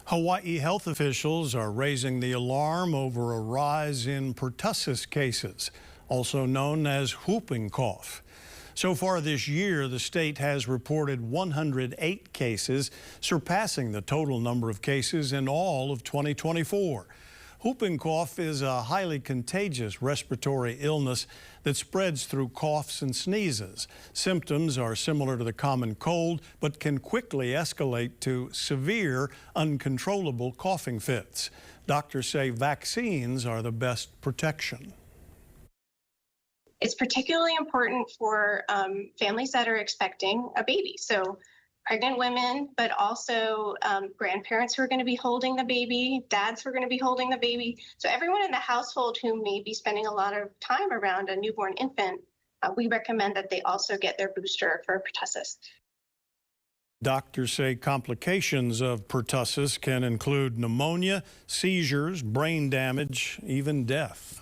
Hawaii health officials are raising the alarm over a rise in pertussis cases, also known as whooping cough. So far this year, the state has reported 108 cases, surpassing the total number of cases in all of 2024. Whooping cough is a highly contagious respiratory illness that spreads through coughs and sneezes. Symptoms are similar to the common cold, but can quickly escalate to severe, uncontrollable coughing fits. Doctors say vaccines are the best protection. It's particularly important for families that are expecting a baby. So pregnant women, but also grandparents who are going to be holding the baby, dads who are going to be holding the baby. So everyone in the household who may be spending a lot of time around a newborn infant, we recommend that they also get their booster for pertussis. Doctors say complications of pertussis can include pneumonia, seizures, brain damage, even death.